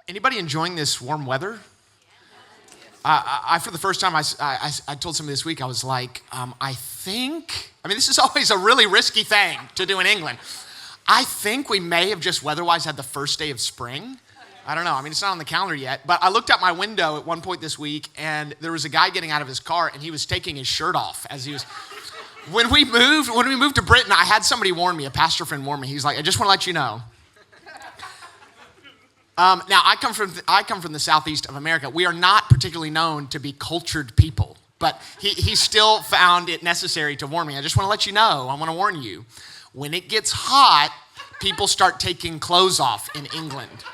Anybody enjoying this warm weather? I for the first time, I told somebody this week, I was like, this is always a really risky thing to do in England. I think we may have just weather-wise had the first day of spring. I don't know. I mean, it's not on the calendar yet, but I looked out my window at one point this week, and there was a guy getting out of his car, and he was taking his shirt off as he was. When we moved to Britain, I had somebody warn me, a pastor friend warn me. He's like, I just want to let you know. Now, I come from the southeast of America. We are not particularly known to be cultured people, but he still found it necessary to warn me. I just want to let you know, I want to warn you, when it gets hot, people start taking clothes off in England.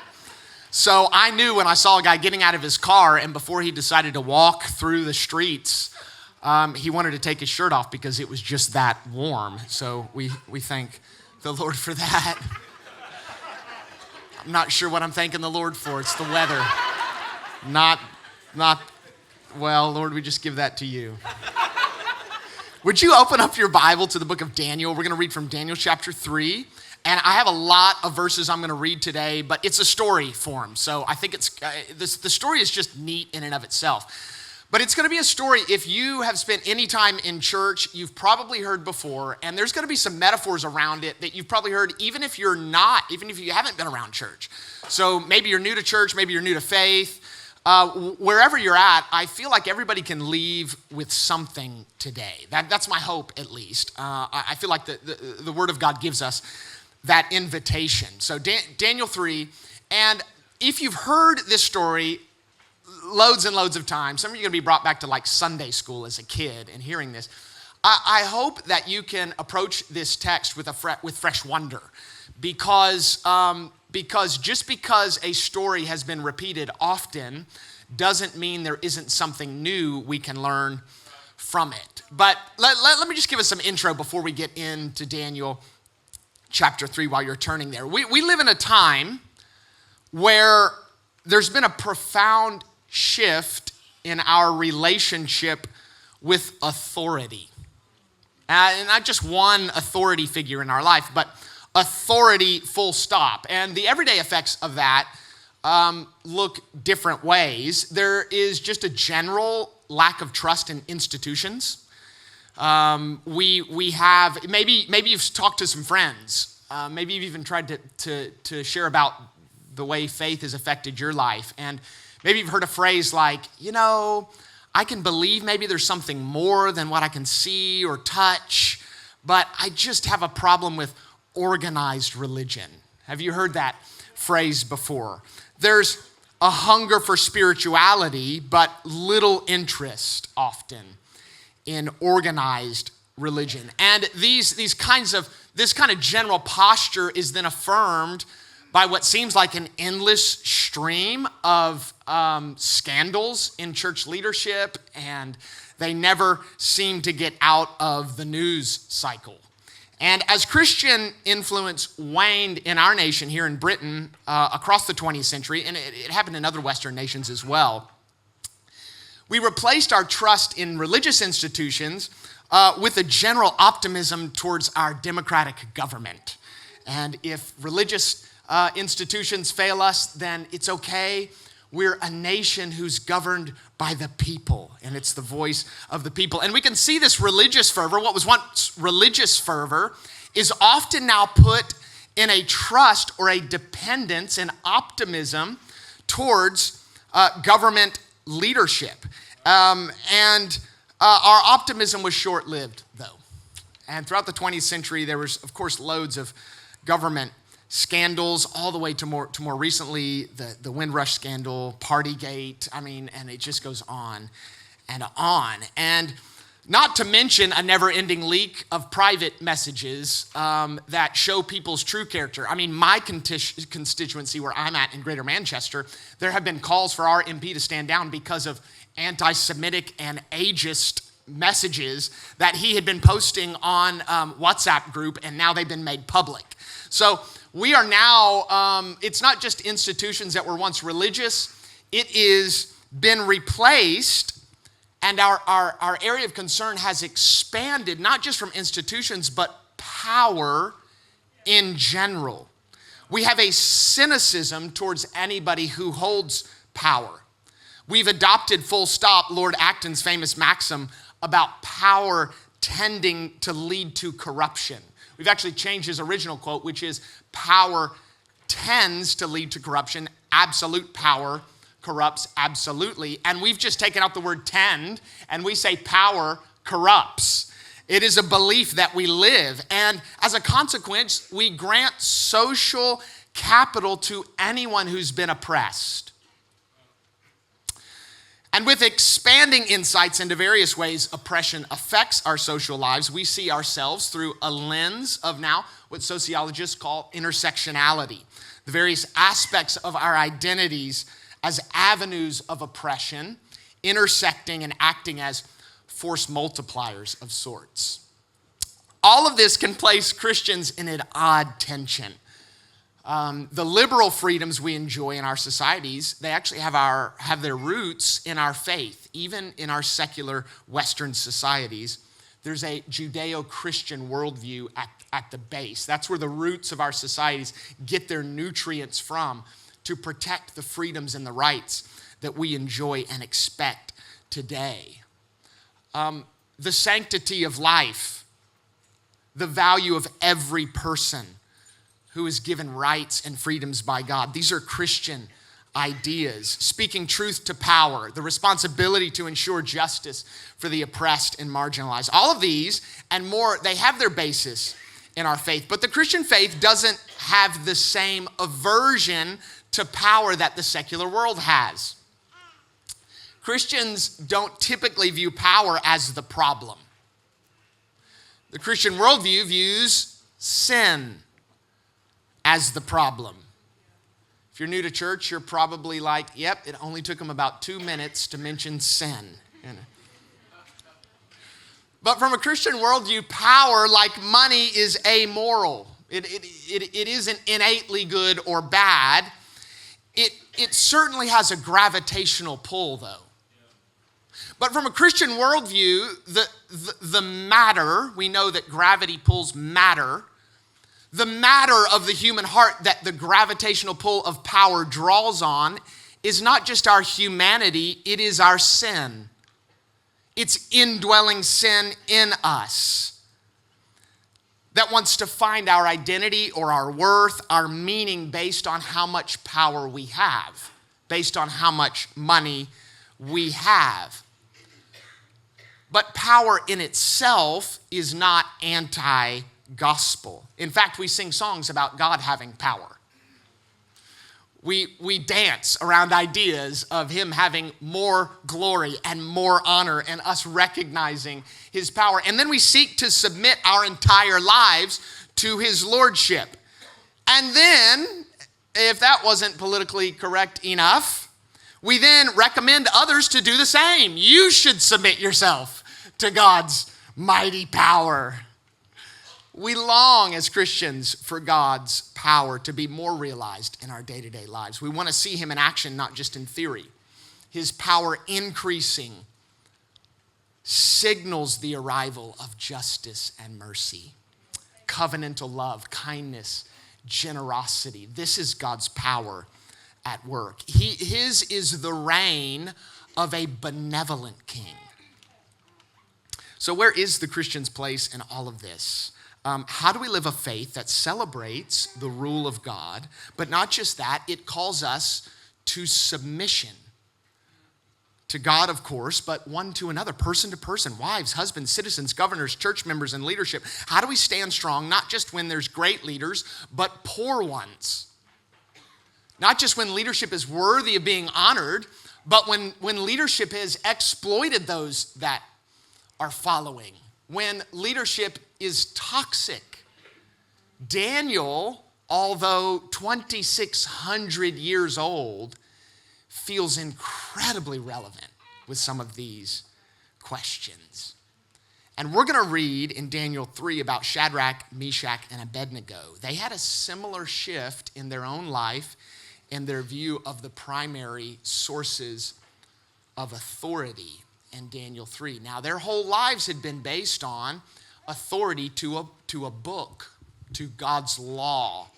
So I knew when I saw a guy getting out of his car, and before he decided to walk through the streets, he wanted to take his shirt off because it was just that warm. So we thank the Lord for that. I'm not sure what I'm thanking the Lord for. It's the weather. Well, Lord, we just give that to you. Would you open up your Bible to the book of Daniel? We're going to read from Daniel chapter 3. And I have a lot of verses I'm going to read today, but it's a story form. So I think the story is just neat in and of itself. But it's going to be a story, if you have spent any time in church, you've probably heard before, and there's going to be some metaphors around it that you've probably heard even if you haven't been around church. So maybe you're new to church, maybe you're new to faith. Wherever you're at, I feel like everybody can leave with something today. That's my hope, at least. I feel like the Word of God gives us that invitation. So Daniel 3, and if you've heard this story loads and loads of times, some of you are going to be brought back to like Sunday school as a kid and hearing this. I hope that you can approach this text with fresh wonder, because just because a story has been repeated often doesn't mean there isn't something new we can learn from it. But let me just give us some intro before we get into Daniel chapter 3 while you're turning there. We live in a time where there's been a profound shift in our relationship with authority. And not just one authority figure in our life, but authority full stop. And the everyday effects of that look different ways. There is just a general lack of trust in institutions. We have, maybe you've talked to some friends. Maybe you've even tried to share about the way faith has affected your life. And maybe you've heard a phrase like, I can believe maybe there's something more than what I can see or touch, but I just have a problem with organized religion. Have you heard that phrase before? There's a hunger for spirituality, but little interest often in organized religion. And this kind of general posture is then affirmed by what seems like an endless stream of scandals in church leadership, and they never seem to get out of the news cycle. And as Christian influence waned in our nation here in Britain across the 20th century, and it happened in other Western nations as well, we replaced our trust in religious institutions with a general optimism towards our democratic government. And if religious institutions fail us, then it's okay. We're a nation who's governed by the people, and it's the voice of the people. And we can see this religious fervor, what was once religious fervor, is often now put in a trust or a dependence and optimism towards government leadership. And our optimism was short-lived, though. And throughout the 20th century, there was, of course, loads of government scandals, all the way to more recently, the Windrush scandal, Partygate, and it just goes on and on. And not to mention a never-ending leak of private messages that show people's true character. My constituency where I'm at in Greater Manchester, there have been calls for our MP to stand down because of anti-Semitic and ageist messages that he had been posting on WhatsApp group, and now they've been made public. So we are now, it's not just institutions that were once religious, it is been replaced, and our area of concern has expanded, not just from institutions, but power in general. We have a cynicism towards anybody who holds power. We've adopted, full stop, Lord Acton's famous maxim about power tending to lead to corruption. We've actually changed his original quote, which is power tends to lead to corruption. Absolute power corrupts absolutely. And we've just taken out the word tend and we say power corrupts. It is a belief that we live. And as a consequence, we grant social capital to anyone who's been oppressed. And with expanding insights into various ways oppression affects our social lives, we see ourselves through a lens of now what sociologists call intersectionality, the various aspects of our identities as avenues of oppression, intersecting and acting as force multipliers of sorts. All of this can place Christians in an odd tension. The liberal freedoms we enjoy in our societies, they actually have their roots in our faith. Even in our secular Western societies, there's a Judeo-Christian worldview at the base. That's where the roots of our societies get their nutrients from to protect the freedoms and the rights that we enjoy and expect today. The sanctity of life, the value of every person who is given rights and freedoms by God. These are Christian ideas. Speaking truth to power, the responsibility to ensure justice for the oppressed and marginalized. All of these and more, they have their basis in our faith. But the Christian faith doesn't have the same aversion to power that the secular world has. Christians don't typically view power as the problem. The Christian worldview views sin as the problem. If you're new to church, you're probably like, yep, it only took them about 2 minutes to mention sin. But from a Christian worldview, power, like money, is amoral. It isn't innately good or bad. It certainly has a gravitational pull, though. But from a Christian worldview, the matter, we know that gravity pulls matter. The matter of the human heart that the gravitational pull of power draws on is not just our humanity, it is our sin. It's indwelling sin in us that wants to find our identity or our worth, our meaning based on how much power we have, based on how much money we have. But power in itself is not anti-gospel. In fact, we sing songs about God having power. We dance around ideas of him having more glory and more honor and us recognizing his power. And then we seek to submit our entire lives to his lordship. And then, if that wasn't politically correct enough, we then recommend others to do the same. You should submit yourself to God's mighty power. We long as Christians for God's power to be more realized in our day-to-day lives. We want to see him in action, not just in theory. His power increasing signals the arrival of justice and mercy, covenantal love, kindness, generosity. This is God's power at work. His is the reign of a benevolent king. So where is the Christian's place in all of this? How do we live a faith that celebrates the rule of God, but not just that, it calls us to submission to God, of course, but one to another, person to person, wives, husbands, citizens, governors, church members, and leadership. How do we stand strong, not just when there's great leaders, but poor ones? Not just when leadership is worthy of being honored, but when leadership has exploited those that are following. When leadership is toxic. Daniel, although 2,600 years old, feels incredibly relevant with some of these questions. And we're going to read in Daniel 3 about Shadrach, Meshach, and Abednego. They had a similar shift in their own life and their view of the primary sources of authority in Daniel 3. Now, their whole lives had been based on authority to a book, to God's law.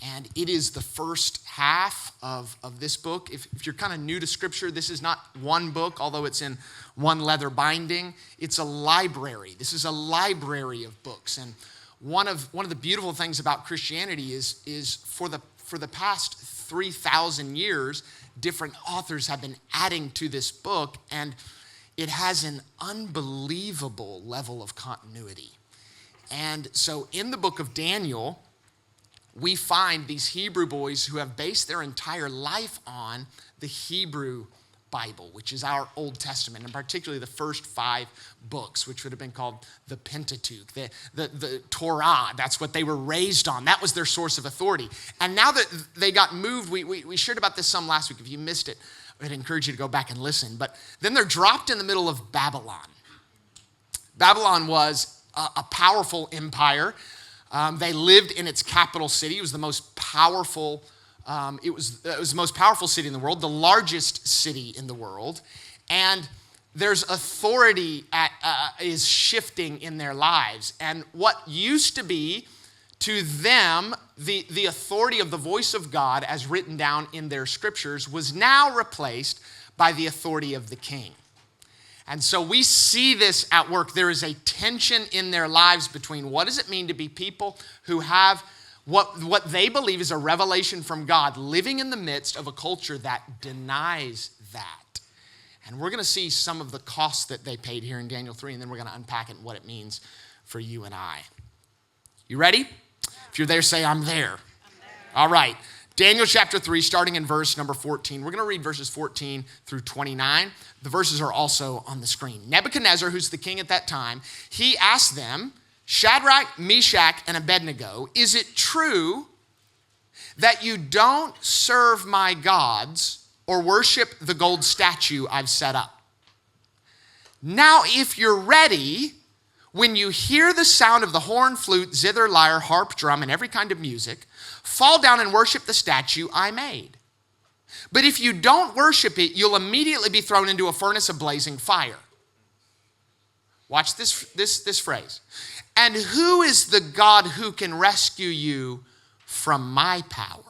And it is the first half of this book. If you're kind of new to Scripture, this is not one book, although it's in one leather binding. It's a library. This is a library of books. And one of the beautiful things about Christianity is for the past 3,000 years, different authors have been adding to this book, and it has an unbelievable level of continuity. And so in the book of Daniel, we find these Hebrew boys who have based their entire life on the Hebrew Bible, which is our Old Testament, and particularly the first 5 books, which would have been called the Pentateuch, the Torah. That's what they were raised on. That was their source of authority. And now that they got moved, we shared about this some last week. If you missed it, I'd encourage you to go back and listen. But then they're dropped in the middle of Babylon. Babylon was a powerful empire. They lived in its capital city. It was the most powerful. It was the most powerful city in the world, the largest city in the world, and there's authority is shifting in their lives. And what used to be to them the authority of the voice of God, as written down in their scriptures, was now replaced by the authority of the king. And so we see this at work. There is a tension in their lives between what does it mean to be people who have what they believe is a revelation from God, living in the midst of a culture that denies that. And we're going to see some of the costs that they paid here in Daniel 3, and then we're going to unpack it and what it means for you and I. You ready? If you're there, say, I'm there. All right. Daniel chapter 3, starting in verse number 14. We're going to read verses 14 through 29. The verses are also on the screen. Nebuchadnezzar, who's the king at that time, he asked them, Shadrach, Meshach, and Abednego, is it true that you don't serve my gods or worship the gold statue I've set up? Now, if you're ready, when you hear the sound of the horn, flute, zither, lyre, harp, drum, and every kind of music, fall down and worship the statue I made. But if you don't worship it, you'll immediately be thrown into a furnace of blazing fire. Watch this phrase. And who is the God who can rescue you from my power?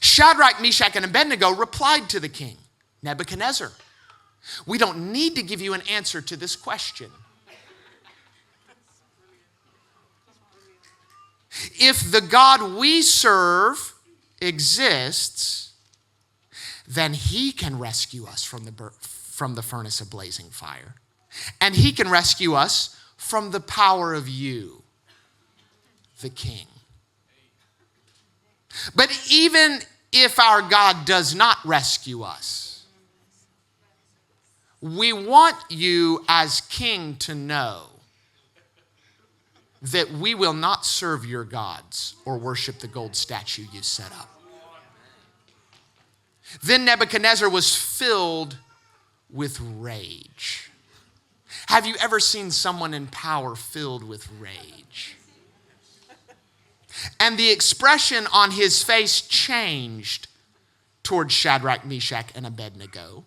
Shadrach, Meshach, and Abednego replied to the king, Nebuchadnezzar, we don't need to give you an answer to this question. If the God we serve exists, then he can rescue us from the furnace of blazing fire. And he can rescue us from the power of you, the king. But even if our God does not rescue us, we want you as king to know that we will not serve your gods or worship the gold statue you set up. Then Nebuchadnezzar was filled with rage. Have you ever seen someone in power filled with rage? And the expression on his face changed toward Shadrach, Meshach, and Abednego.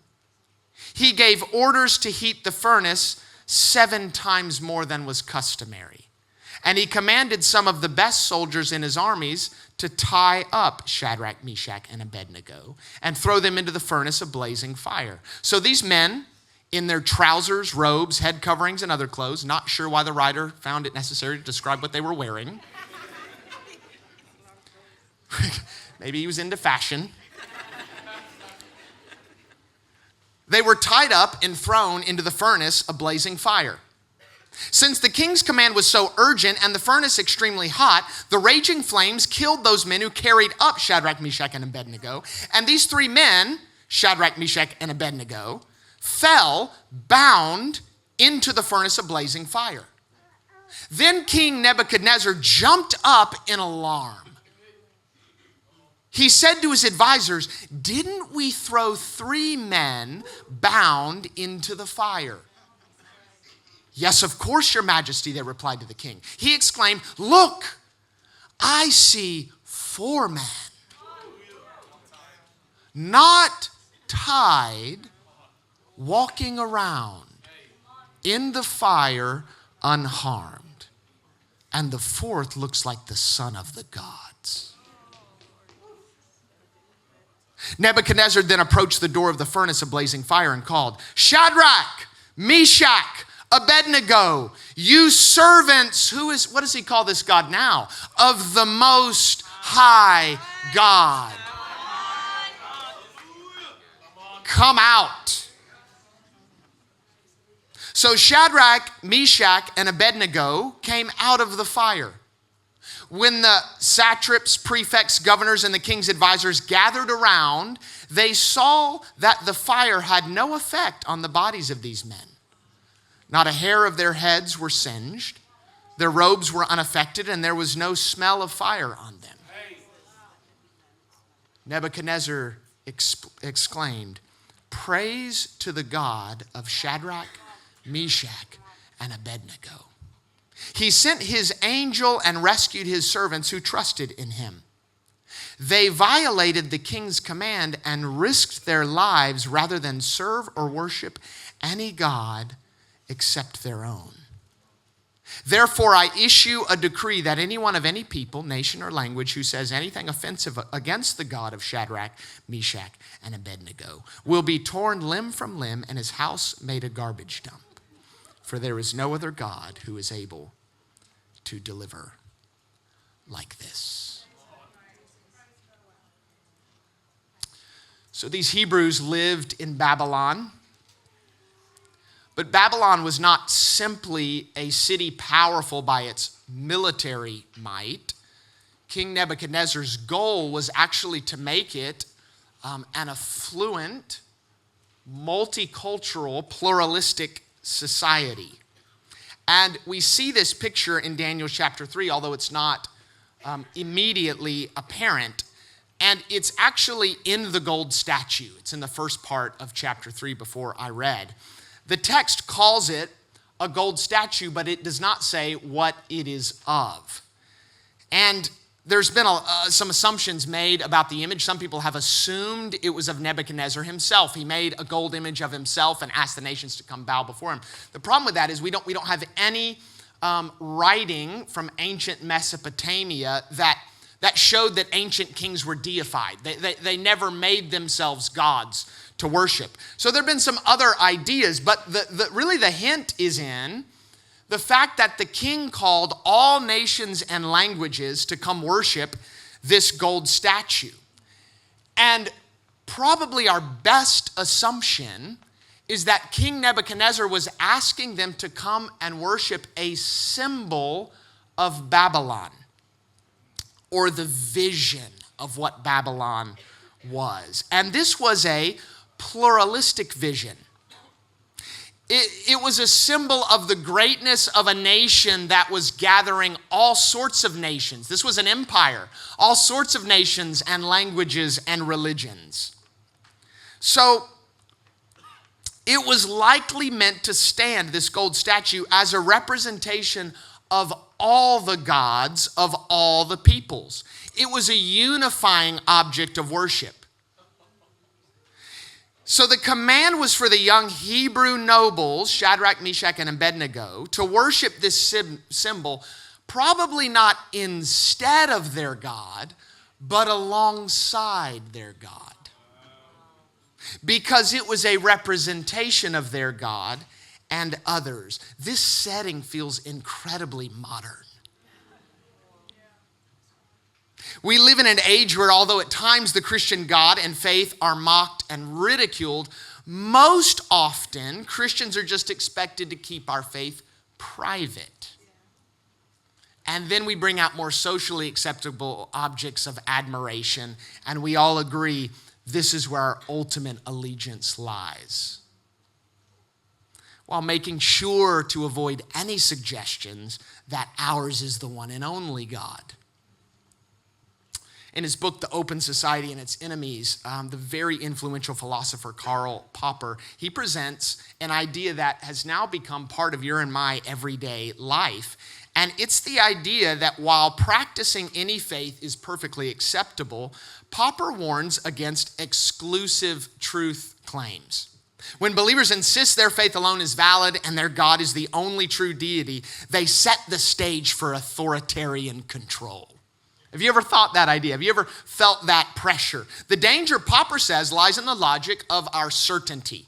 He gave orders to heat the furnace 7 times more than was customary. And he commanded some of the best soldiers in his armies to tie up Shadrach, Meshach, and Abednego and throw them into the furnace of blazing fire. So these men, in their trousers, robes, head coverings, and other clothes, not sure why the writer found it necessary to describe what they were wearing. Maybe he was into fashion. They were tied up and thrown into the furnace of blazing fire. Since the king's command was so urgent and the furnace extremely hot, the raging flames killed those men who carried up Shadrach, Meshach, and Abednego. And these 3 men, Shadrach, Meshach, and Abednego, fell bound into the furnace of blazing fire. Then King Nebuchadnezzar jumped up in alarm. He said to his advisors, didn't we throw 3 men bound into the fire? Yes, of course, your majesty, they replied to the king. He exclaimed, look, I see 4 men, not tied, walking around in the fire unharmed. and the fourth looks like the son of the gods. Nebuchadnezzar then approached the door of the furnace of blazing fire and called, Shadrach, Meshach, Abednego, you servants, what does he call this God now? Of the Most High God. Come out. So Shadrach, Meshach, and Abednego came out of the fire. When the satraps, prefects, governors, and the king's advisors gathered around, they saw that the fire had no effect on the bodies of these men. Not a hair of their heads were singed. Their robes were unaffected, and there was no smell of fire on them. Nebuchadnezzar exclaimed, Praise to the God of Shadrach, Meshach, and Abednego. He sent his angel and rescued his servants who trusted in him. They violated the king's command and risked their lives rather than serve or worship any god except their own. Therefore, I issue a decree that anyone of any people, nation, or language who says anything offensive against the God of Shadrach, Meshach, and Abednego will be torn limb from limb and his house made a garbage dump. For there is no other God who is able to deliver like this. So these Hebrews lived in Babylon. But Babylon was not simply a city powerful by its military might. King Nebuchadnezzar's goal was actually to make it an affluent, multicultural, pluralistic society. And we see this picture in Daniel chapter 3, although it's not immediately apparent. And it's actually in the gold statue. It's in the first part of chapter 3 before I read. The text calls it a gold statue, but it does not say what it is of. And there's been some assumptions made about the image. Some people have assumed it was of Nebuchadnezzar himself. He made a gold image of himself and asked the nations to come bow before him. The problem with that is we don't have any writing from ancient Mesopotamia that showed that ancient kings were deified. They never made themselves gods to worship. So there have been some other ideas, but really the hint is in the fact that the king called all nations and languages to come worship this gold statue. And probably our best assumption is that King Nebuchadnezzar was asking them to come and worship a symbol of Babylon, or the vision of what Babylon was. And this was a pluralistic vision. It was a symbol of the greatness of a nation that was gathering all sorts of nations. This was an empire, all sorts of nations and languages and religions. So it was likely meant to stand, this gold statue, as a representation of all the gods of all the peoples. It was a unifying object of worship. So the command was for the young Hebrew nobles, Shadrach, Meshach, and Abednego, to worship this symbol, probably not instead of their God, but alongside their God. Because it was a representation of their God and others. This setting feels incredibly modern. We live in an age where, although at times the Christian God and faith are mocked and ridiculed, most often Christians are just expected to keep our faith private. And then we bring out more socially acceptable objects of admiration, and we all agree this is where our ultimate allegiance lies, while making sure to avoid any suggestions that ours is the one and only God. In his book, The Open Society and Its Enemies, the very influential philosopher Karl Popper, he presents an idea that has now become part of your and my everyday life. And it's the idea that while practicing any faith is perfectly acceptable, Popper warns against exclusive truth claims. When believers insist their faith alone is valid and their God is the only true deity, they set the stage for authoritarian control. Have you ever thought that idea? Have you ever felt that pressure? The danger, Popper says, lies in the logic of our certainty.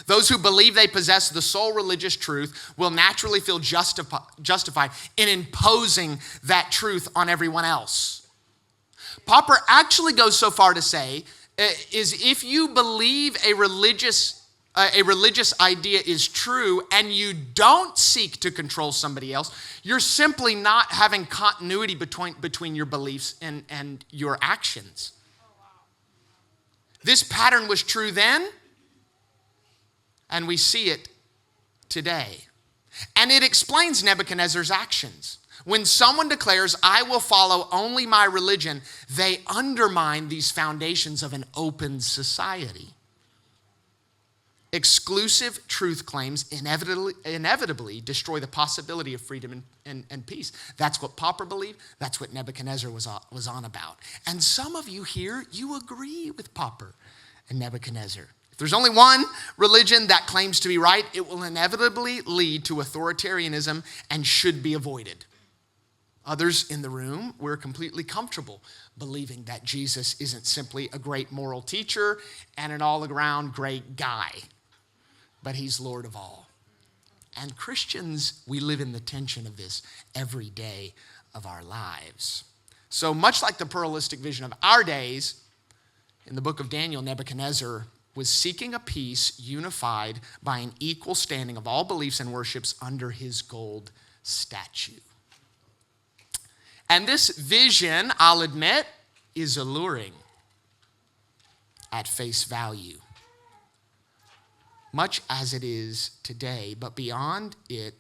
Those who believe they possess the sole religious truth will naturally feel justified in imposing that truth on everyone else. Popper actually goes so far to say, is if you believe a religious idea is true and you don't seek to control somebody else, you're simply not having continuity between your beliefs and your actions. This pattern was true then, and we see it today. And it explains Nebuchadnezzar's actions. When someone declares, I will follow only my religion, they undermine these foundations of an open society. Exclusive truth claims inevitably destroy the possibility of freedom and peace. That's what Popper believed. That's what Nebuchadnezzar was on about. And some of you here, you agree with Popper and Nebuchadnezzar. If there's only one religion that claims to be right, it will inevitably lead to authoritarianism and should be avoided. Others in the room, we're completely comfortable believing that Jesus isn't simply a great moral teacher and an all-around great guy, but he's Lord of all. And Christians, we live in the tension of this every day of our lives. So much like the pluralistic vision of our days, in the book of Daniel, Nebuchadnezzar was seeking a peace unified by an equal standing of all beliefs and worships under his gold statue. And this vision, I'll admit, is alluring at face value, much as it is today. But beyond it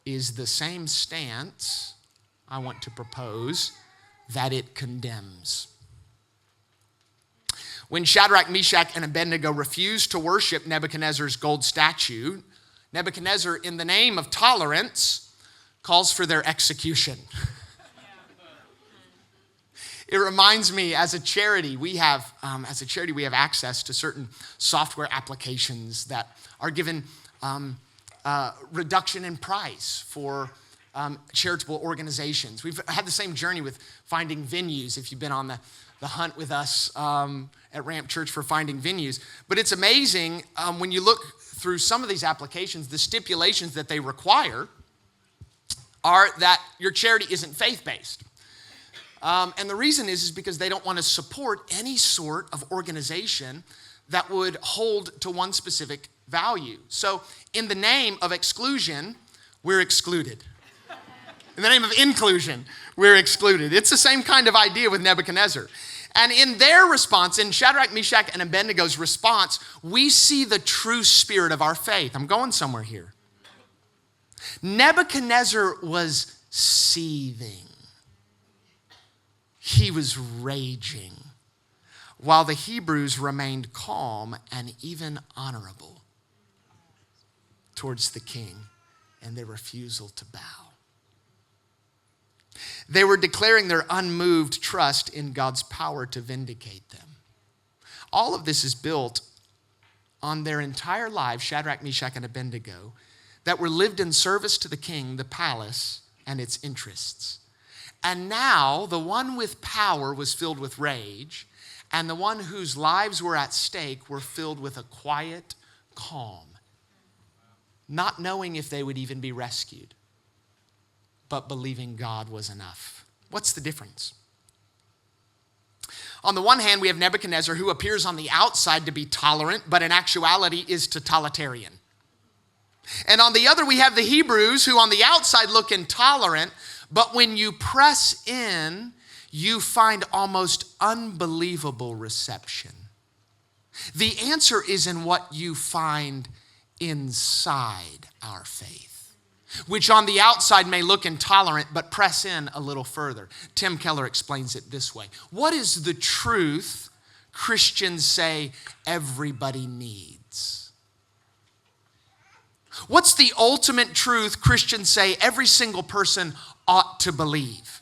is the same stance I want to propose that it condemns. When Shadrach, Meshach, and Abednego refused to worship Nebuchadnezzar's gold statue, Nebuchadnezzar, in the name of tolerance, calls for their execution. It reminds me, as a charity, we have access to certain software applications that are given reduction in price for charitable organizations. We've had the same journey with finding venues, if you've been on the hunt with us at Ramp Church for finding venues. But it's amazing when you look through some of these applications, the stipulations that they require are that your charity isn't faith-based. And the reason is because they don't want to support any sort of organization that would hold to one specific value. So in the name of exclusion, we're excluded. In the name of inclusion, we're excluded. It's the same kind of idea with Nebuchadnezzar. And in their response, in Shadrach, Meshach, and Abednego's response, we see the true spirit of our faith. I'm going somewhere here. Nebuchadnezzar was seething. He was raging, while the Hebrews remained calm and even honorable towards the king and their refusal to bow. They were declaring their unmoved trust in God's power to vindicate them. All of this is built on their entire lives, Shadrach, Meshach, and Abednego, that were lived in service to the king, the palace, and its interests. And now the one with power was filled with rage, and the one whose lives were at stake were filled with a quiet calm, not knowing if they would even be rescued, but believing God was enough. What's the difference? On the one hand, we have Nebuchadnezzar, who appears on the outside to be tolerant, but in actuality is totalitarian. And on the other, we have the Hebrews, who on the outside look intolerant, but when you press in, you find almost unbelievable reception. The answer is in what you find inside our faith, which on the outside may look intolerant, but press in a little further. Tim Keller explains it this way. What is the truth Christians say everybody needs? What's the ultimate truth Christians say every single person ought to believe?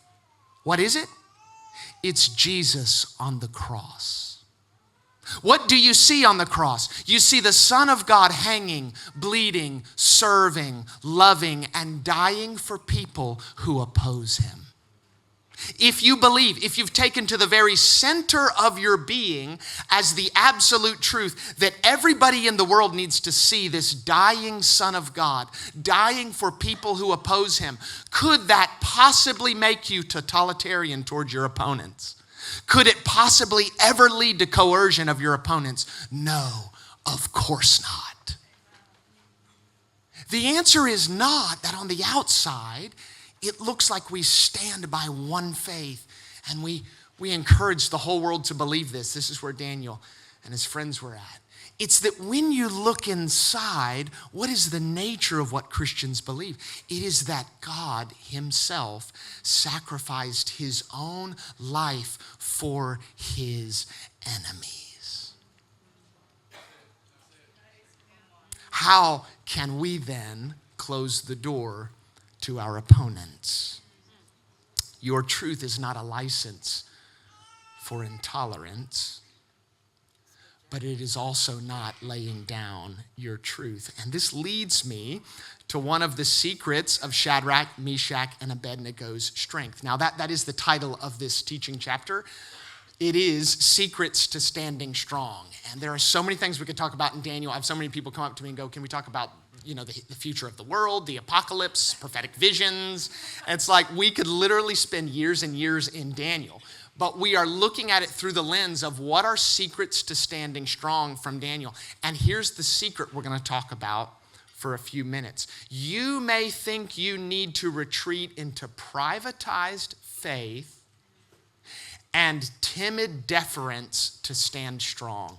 What is it? It's Jesus on the cross. What do you see on the cross? You see the Son of God hanging, bleeding, serving, loving, and dying for people who oppose him. If you believe, if you've taken to the very center of your being as the absolute truth that everybody in the world needs to see this dying Son of God, dying for people who oppose him, could that possibly make you totalitarian towards your opponents? Could it possibly ever lead to coercion of your opponents? No, of course not. The answer is not that on the outside, it looks like we stand by one faith and we encourage the whole world to believe this. This is where Daniel and his friends were at. It's that when you look inside, what is the nature of what Christians believe? It is that God himself sacrificed his own life for his enemies. How can we then close the door to our opponents? Your truth is not a license for intolerance, but it is also not laying down your truth. And this leads me to one of the secrets of Shadrach, Meshach, and Abednego's strength. Now that is the title of this teaching chapter. It is Secrets to Standing Strong. And there are so many things we could talk about in Daniel. I have so many people come up to me and go, can we talk about the future of the world, the apocalypse, prophetic visions? And it's like we could literally spend years and years in Daniel. But we are looking at it through the lens of what are secrets to standing strong from Daniel. And here's the secret we're going to talk about for a few minutes. You may think you need to retreat into privatized faith and timid deference to stand strong.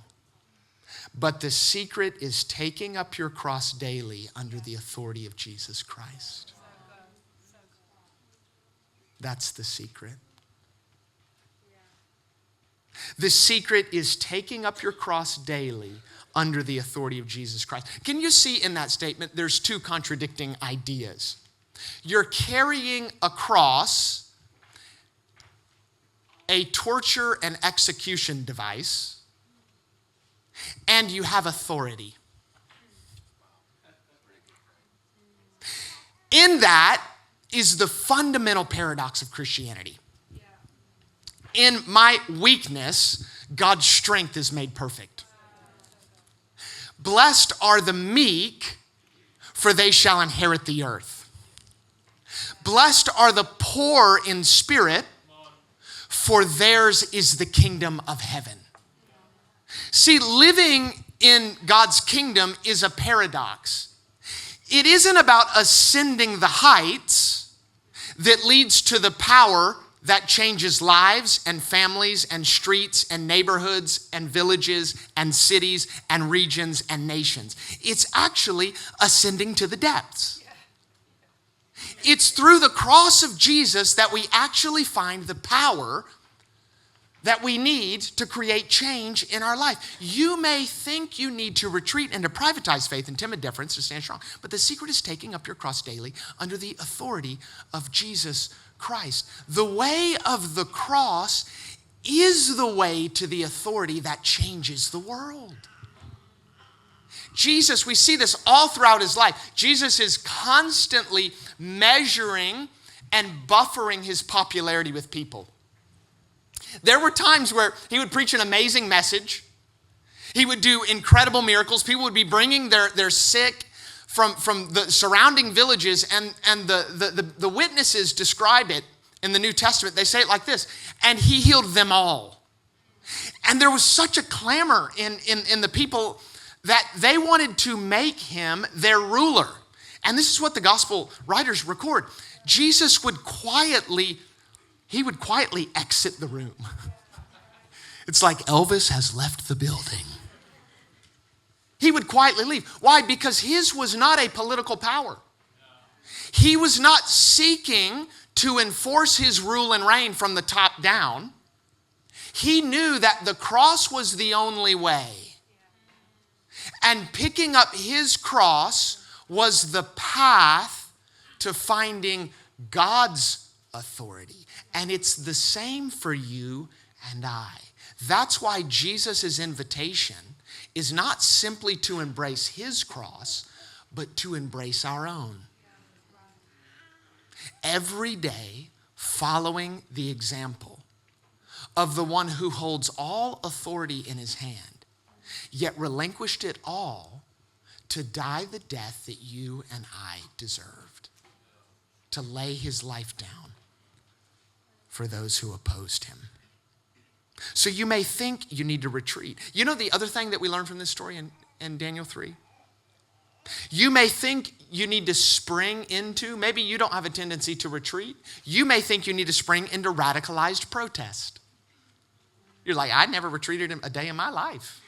But the secret is taking up your cross daily under the authority of Jesus Christ. That's the secret. The secret is taking up your cross daily under the authority of Jesus Christ. Can you see in that statement, there's two contradicting ideas. You're carrying a cross, a torture and execution device, and you have authority. In that is the fundamental paradox of Christianity. In my weakness, God's strength is made perfect. Blessed are the meek, for they shall inherit the earth. Blessed are the poor in spirit, for theirs is the kingdom of heaven. See, living in God's kingdom is a paradox. It isn't about ascending the heights that leads to the power that changes lives and families and streets and neighborhoods and villages and cities and regions and nations. It's actually ascending to the depths. It's through the cross of Jesus that we actually find the power that we need to create change in our life. You may think you need to retreat into privatized faith and timid deference to stand strong, but the secret is taking up your cross daily under the authority of Jesus Christ. The way of the cross is the way to the authority that changes the world. Jesus, we see this all throughout his life. Jesus is constantly measuring and buffering his popularity with people. There were times where he would preach an amazing message. He would do incredible miracles. People would be bringing their sick from the surrounding villages, and the witnesses describe it in the New Testament. They say it like this: and he healed them all. And there was such a clamor in the people that they wanted to make him their ruler. And this is what the gospel writers record. Jesus would quietly exit the room. It's like Elvis has left the building. He would quietly leave. Why? Because his was not a political power. He was not seeking to enforce his rule and reign from the top down. He knew that the cross was the only way. And picking up his cross was the path to finding God's authority. And it's the same for you and I. That's why Jesus' invitation is not simply to embrace his cross, but to embrace our own. Every day, following the example of the one who holds all authority in his hand, yet relinquished it all to die the death that you and I deserved, to lay his life down for those who opposed him. So you may think you need to retreat. You know the other thing that we learned from this story in Daniel 3? You may think you need to spring into, maybe you don't have a tendency to retreat. You may think you need to spring into radicalized protest. You're like, I never retreated a day in my life.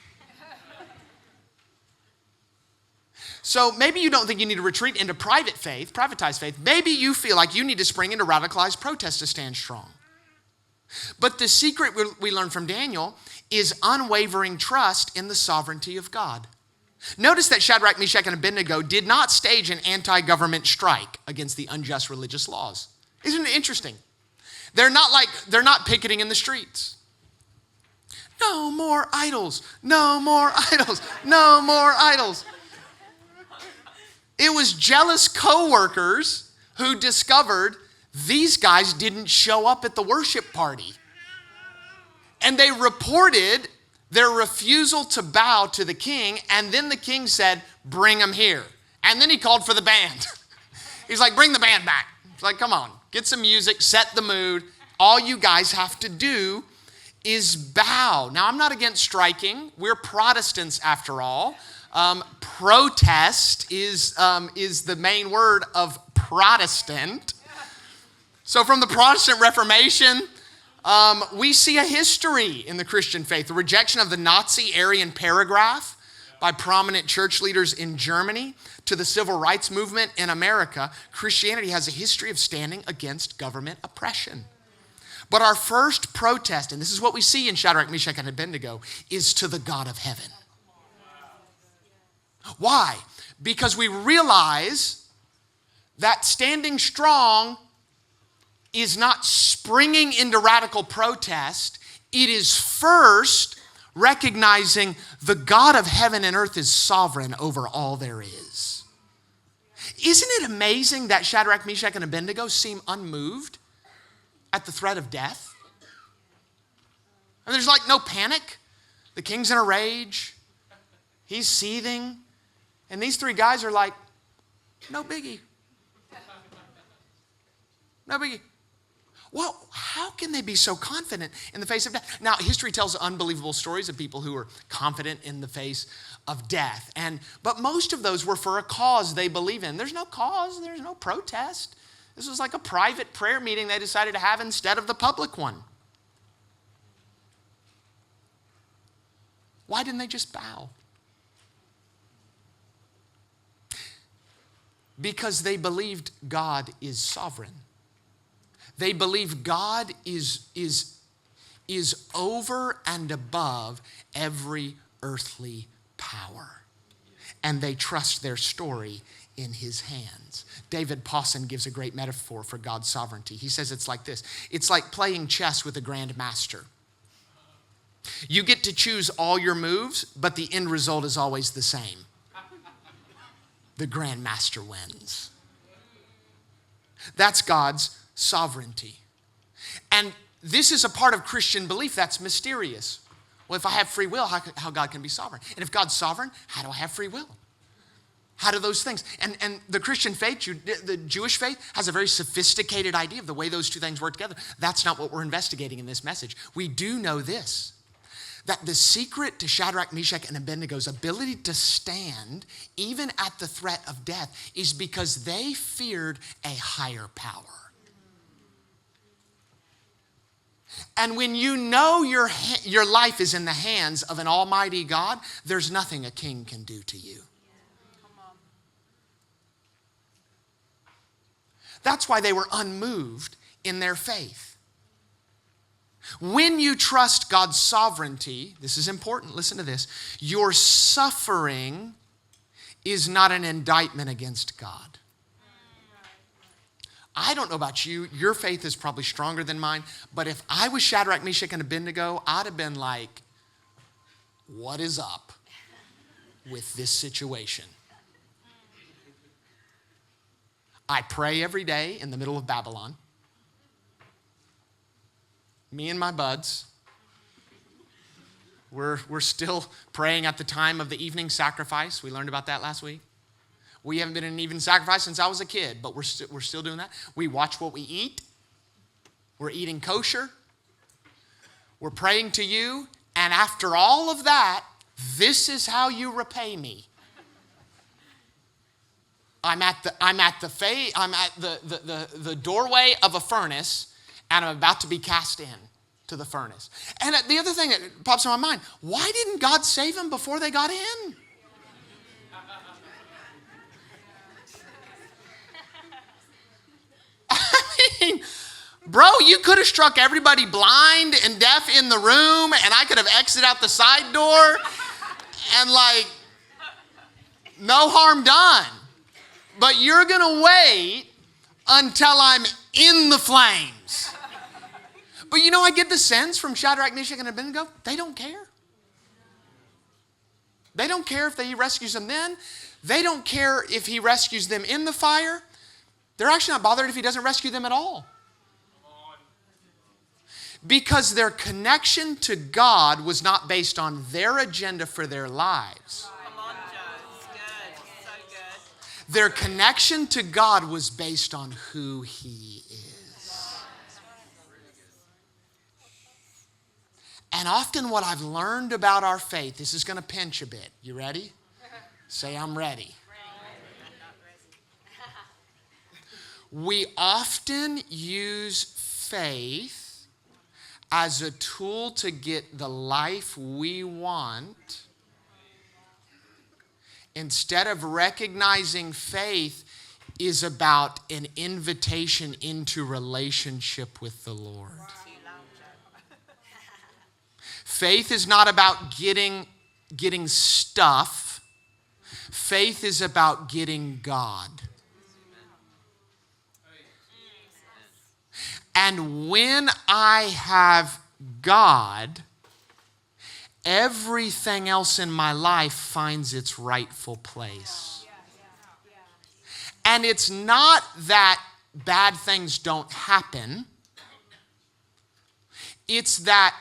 So maybe you don't think you need to retreat into privatized faith. Maybe you feel like you need to spring into radicalized protest to stand strong. But the secret we learn from Daniel is unwavering trust in the sovereignty of God. Notice that Shadrach, Meshach, and Abednego did not stage an anti-government strike against the unjust religious laws. Isn't it interesting? They're not picketing in the streets. No more idols, no more idols, no more idols. It was jealous co-workers who discovered these guys didn't show up at the worship party. And they reported their refusal to bow to the king, and then the king said, bring them here. And then he called for the band. He's like, bring the band back. It's like, come on, get some music, set the mood. All you guys have to do is bow. Now, I'm not against striking. We're Protestants after all. Protest is the main word of Protestant. So from the Protestant Reformation, we see a history in the Christian faith. The rejection of the Nazi Aryan paragraph by prominent church leaders in Germany to the civil rights movement in America, Christianity has a history of standing against government oppression. But our first protest, and this is what we see in Shadrach, Meshach, and Abednego, is to the God of heaven. Why? Because we realize that standing strong is not springing into radical protest. It is first recognizing the God of heaven and earth is sovereign over all there is. Isn't it amazing that Shadrach, Meshach, and Abednego seem unmoved at the threat of death? And there's like no panic. The king's in a rage. He's seething. And these three guys are like, no biggie. No biggie. Well, how can they be so confident in the face of death? Now, history tells unbelievable stories of people who were confident in the face of death. But most of those were for a cause they believe in. There's no cause. There's no protest. This was like a private prayer meeting they decided to have instead of the public one. Why didn't they just bow? Because they believed God is sovereign. They believe God is over and above every earthly power. And they trust their story in his hands. David Pawson gives a great metaphor for God's sovereignty. He says it's like this. It's like playing chess with a grand master. You get to choose all your moves, but the end result is always the same. The grand master wins. That's God's sovereignty. And this is a part of Christian belief that's mysterious. Well, if I have free will, how God can be sovereign? And if God's sovereign, how do I have free will? How do those things? And the Christian faith, the Jewish faith, has a very sophisticated idea of the way those two things work together. That's not what we're investigating in this message. We do know this, that the secret to Shadrach, Meshach, and Abednego's ability to stand, even at the threat of death, is because they feared a higher power. And when you know your life is in the hands of an almighty God, there's nothing a king can do to you. That's why they were unmoved in their faith. When you trust God's sovereignty, this is important, listen to this, your suffering is not an indictment against God. I don't know about you, your faith is probably stronger than mine, but if I was Shadrach, Meshach, and Abednego, I'd have been like, what is up with this situation? I pray every day in the middle of Babylon. Me and my buds, we're still praying at the time of the evening sacrifice. We learned about that last week. We haven't been in an evening sacrifice since I was a kid, but we're still doing that. We watch what we eat. We're eating kosher. We're praying to you. And after all of that, this is how you repay me. I'm at the doorway of a furnace, and I'm about to be cast in to the furnace. And the other thing that pops in my mind, why didn't God save them before they got in? Bro, you could have struck everybody blind and deaf in the room, and I could have exited out the side door, and like, no harm done. But you're going to wait until I'm in the flames. But you know, I get the sense from Shadrach, Meshach, and Abednego, they don't care. They don't care if he rescues them then. They don't care if he rescues them in the fire. They're actually not bothered if he doesn't rescue them at all. Because their connection to God was not based on their agenda for their lives. Their connection to God was based on who he is. And often what I've learned about our faith, this is going to pinch a bit. You ready? Say, I'm ready. We often use faith as a tool to get the life we want, instead of recognizing faith is about an invitation into relationship with the Lord. Faith is not about getting stuff. Faith is about getting God. And when I have God, everything else in my life finds its rightful place. And it's not that bad things don't happen. It's that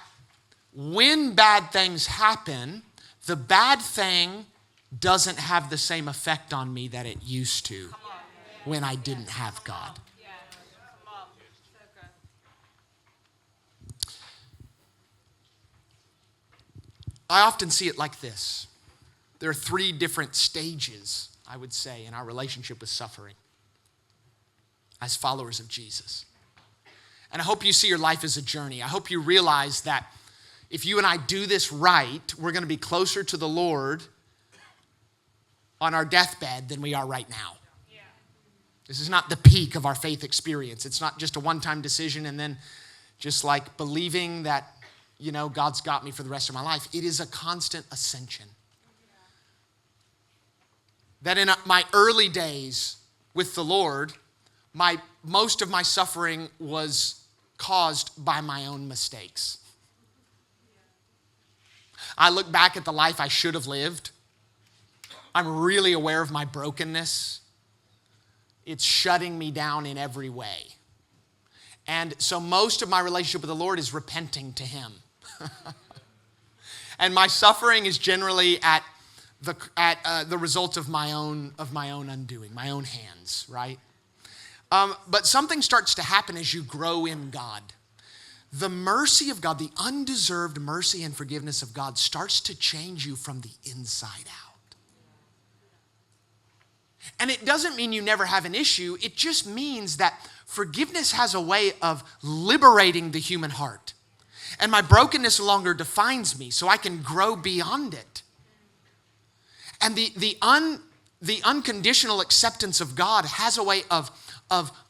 when bad things happen, the bad thing doesn't have the same effect on me that it used to when I didn't have God. I often see it like this. There are 3 different stages, I would say, in our relationship with suffering as followers of Jesus. And I hope you see your life as a journey. I hope you realize that if you and I do this right, we're going to be closer to the Lord on our deathbed than we are right now. This is not the peak of our faith experience. It's not just a one-time decision and then just like believing that, you know, God's got me for the rest of my life. It is a constant ascension. That in my early days with the Lord, most of my suffering was caused by my own mistakes. I look back at the life I should have lived. I'm really aware of my brokenness. It's shutting me down in every way. And so most of my relationship with the Lord is repenting to him. And my suffering is generally at the result of my own undoing, my own hands, right? But something starts to happen as you grow in God. The mercy of God, the undeserved mercy and forgiveness of God starts to change you from the inside out. And it doesn't mean you never have an issue. It just means that forgiveness has a way of liberating the human heart. And my brokenness no longer defines me, so I can grow beyond it. And the unconditional acceptance of God has a way of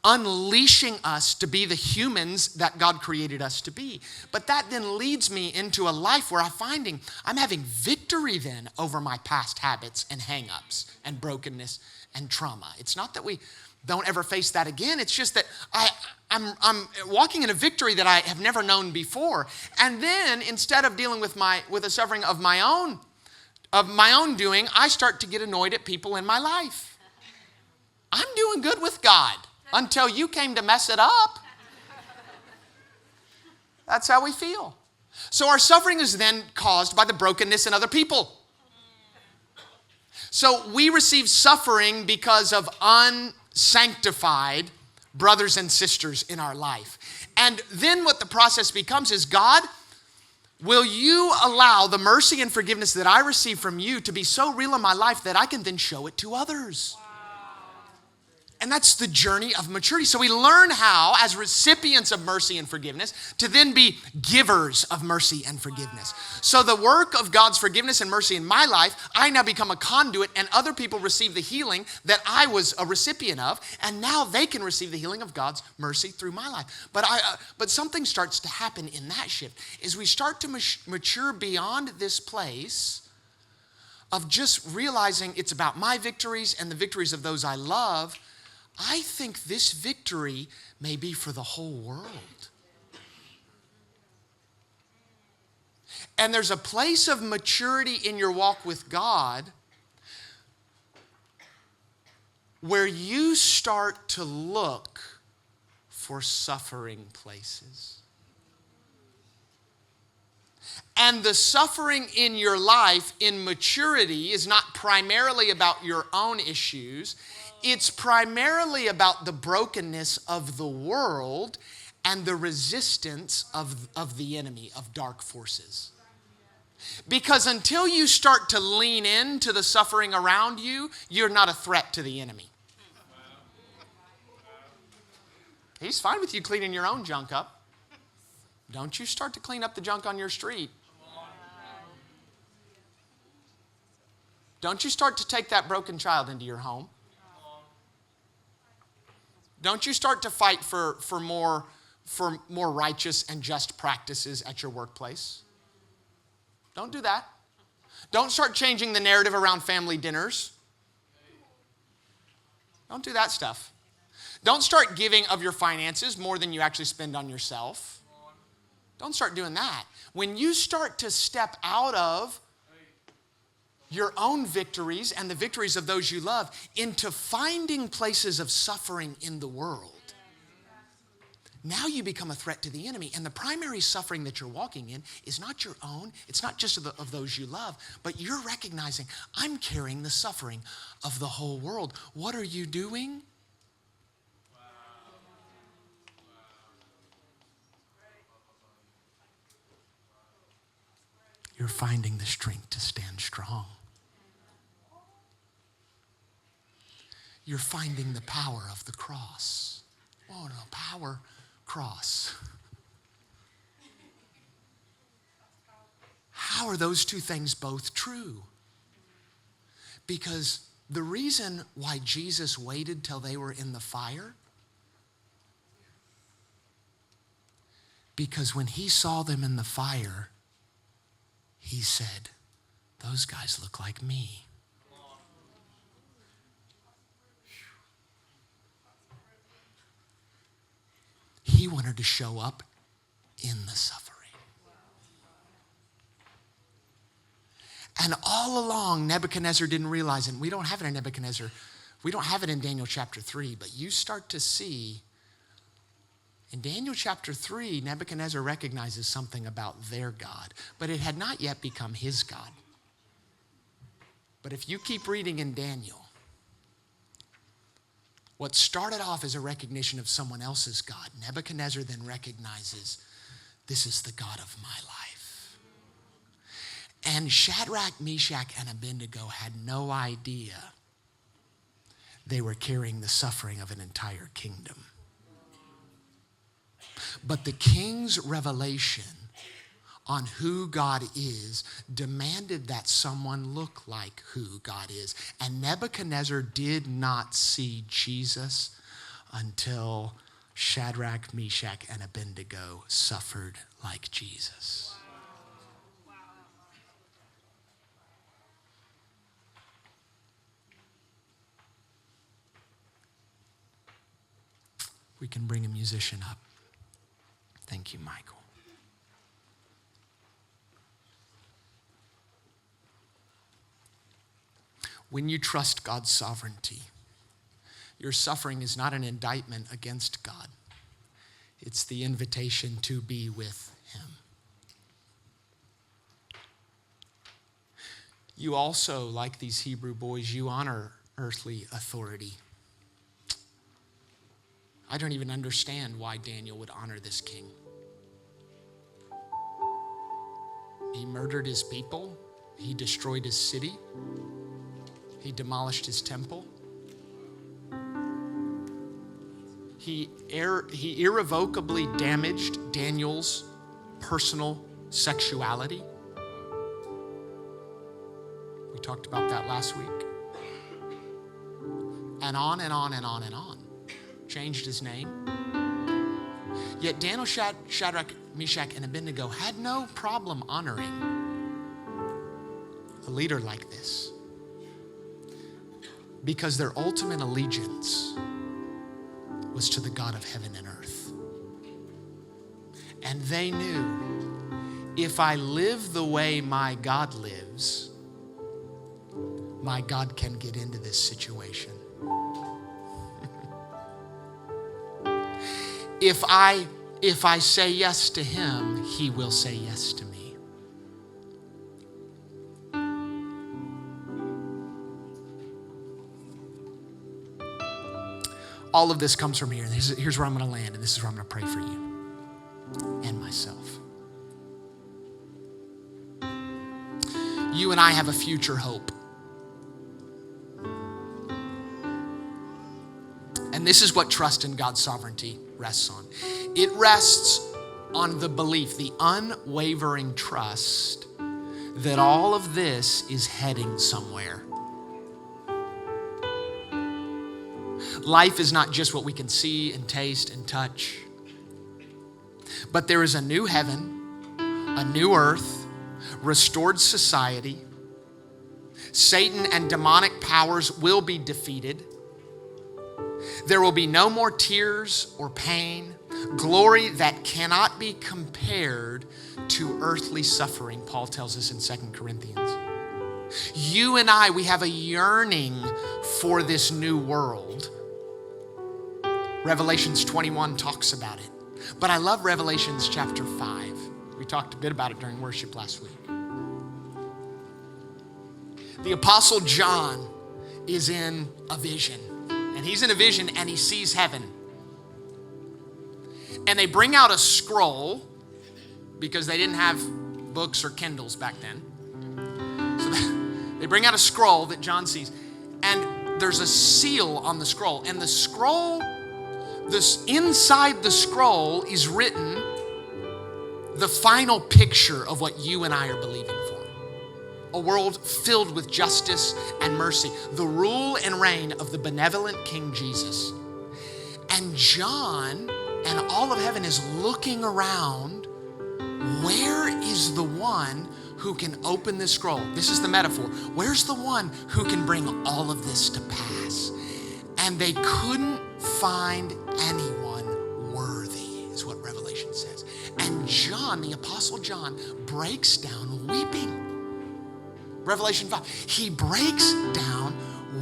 unleashing us to be the humans that God created us to be. But that then leads me into a life where I'm having victory then over my past habits and hang-ups and brokenness and trauma. It's not that we don't ever face that again. It's just that I'm walking in a victory that I have never known before. And then instead of dealing with a suffering of my own doing, I start to get annoyed at people in my life. I'm doing good with God until you came to mess it up. That's how we feel. So our suffering is then caused by the brokenness in other people. So we receive suffering because of unsanctified brothers and sisters in our life. And then what the process becomes is, God, will you allow the mercy and forgiveness that I receive from you to be so real in my life that I can then show it to others? And that's the journey of maturity. So we learn how, as recipients of mercy and forgiveness, to then be givers of mercy and forgiveness. So the work of God's forgiveness and mercy in my life, I now become a conduit, and other people receive the healing that I was a recipient of, and now they can receive the healing of God's mercy through my life. But something starts to happen in that shift, is we start to mature beyond this place of just realizing it's about my victories and the victories of those I love. I think this victory may be for the whole world. And there's a place of maturity in your walk with God where you start to look for suffering places. And the suffering in your life in maturity is not primarily about your own issues. It's primarily about the brokenness of the world and the resistance of the enemy, of dark forces. Because until you start to lean into the suffering around you, you're not a threat to the enemy. He's fine with you cleaning your own junk up. Don't you start to clean up the junk on your street. Don't you start to take that broken child into your home. Don't you start to fight for more righteous and just practices at your workplace. Don't do that. Don't start changing the narrative around family dinners. Don't do that stuff. Don't start giving of your finances more than you actually spend on yourself. Don't start doing that. When you start to step out of your own victories and the victories of those you love into finding places of suffering in the world, now you become a threat to the enemy. And the primary suffering that you're walking in is not your own. It's not just of those you love, but you're recognizing, I'm carrying the suffering of the whole world. What are you doing? You're finding the strength to stand strong. You're finding the power of the cross. Oh no, power, cross. How are those two things both true? Because the reason why Jesus waited till they were in the fire, because when he saw them in the fire, he said, those guys look like me. He wanted to show up in the suffering. And all along, Nebuchadnezzar didn't realize, and we don't have it in Nebuchadnezzar, we don't have it in Daniel chapter 3, but you start to see, in Daniel chapter 3, Nebuchadnezzar recognizes something about their God, but it had not yet become his God. But if you keep reading in Daniel, what started off as a recognition of someone else's God, Nebuchadnezzar then recognizes, this is the God of my life. And Shadrach, Meshach, and Abednego had no idea they were carrying the suffering of an entire kingdom. But the king's revelation on who God is demanded that someone look like who God is. And Nebuchadnezzar did not see Jesus until Shadrach, Meshach, and Abednego suffered like Jesus. We can bring a musician up. Thank you, Michael. When you trust God's sovereignty, your suffering is not an indictment against God. It's the invitation to be with him. You also, like these Hebrew boys, you honor earthly authority. I don't even understand why Daniel would honor this king. He murdered his people. He destroyed his city. He demolished his temple. He irrevocably damaged Daniel's personal sexuality. We talked about that last week. And on and on and on and on. Changed his name. Yet Daniel, Shadrach, Meshach, and Abednego had no problem honoring a leader like this, because their ultimate allegiance was to the God of heaven and earth. And they knew, if I live the way my God lives, my God can get into this situation. If I say yes to him, he will say yes to me. All of this comes from here. Here's where I'm going to land, and this is where I'm going to pray for you and myself. You and I have a future hope. And this is what trust in God's sovereignty rests on. It rests on the belief, the unwavering trust that all of this is heading somewhere. Life is not just what we can see and taste and touch, but there is a new heaven, a new earth, restored society. Satan and demonic powers will be defeated. There will be no more tears or pain, glory that cannot be compared to earthly suffering, Paul tells us in 2 Corinthians. You and I, we have a yearning for this new world. Revelations 21 talks about it. But I love Revelations chapter 5. We talked a bit about it during worship last week. The Apostle John is in a vision. And he's in a vision and he sees heaven. And they bring out a scroll because they didn't have books or Kindles back then. So they bring out a scroll that John sees. And there's a seal on the scroll. And the scroll, inside the scroll is written the final picture of what you and I are believing for. A world filled with justice and mercy. The rule and reign of the benevolent King Jesus. And John and all of heaven is looking around. Where is the one who can open this scroll? This is the metaphor. Where's the one who can bring all of this to pass? And they couldn't find anyone worthy, is what Revelation says. And John, the Apostle John, breaks down weeping. Revelation 5, he breaks down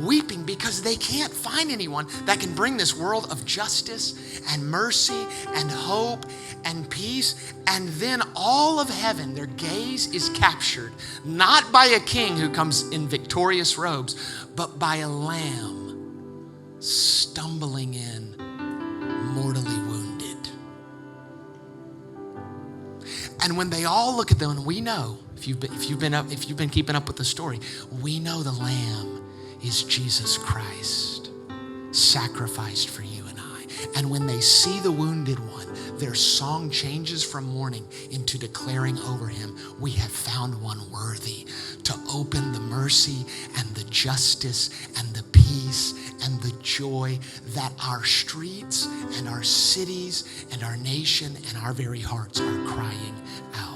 weeping because they can't find anyone that can bring this world of justice and mercy and hope and peace. And then all of heaven, their gaze is captured, not by a king who comes in victorious robes, but by a lamb stumbling in, mortally wounded. And when they all look at them, and we know, if you've been keeping up with the story, we know the Lamb is Jesus Christ, sacrificed for you and I. And when they see the wounded one, their song changes from mourning into declaring over him, we have found one worthy to open the mercy and the justice and the peace and the joy that our streets and our cities and our nation and our very hearts are crying out.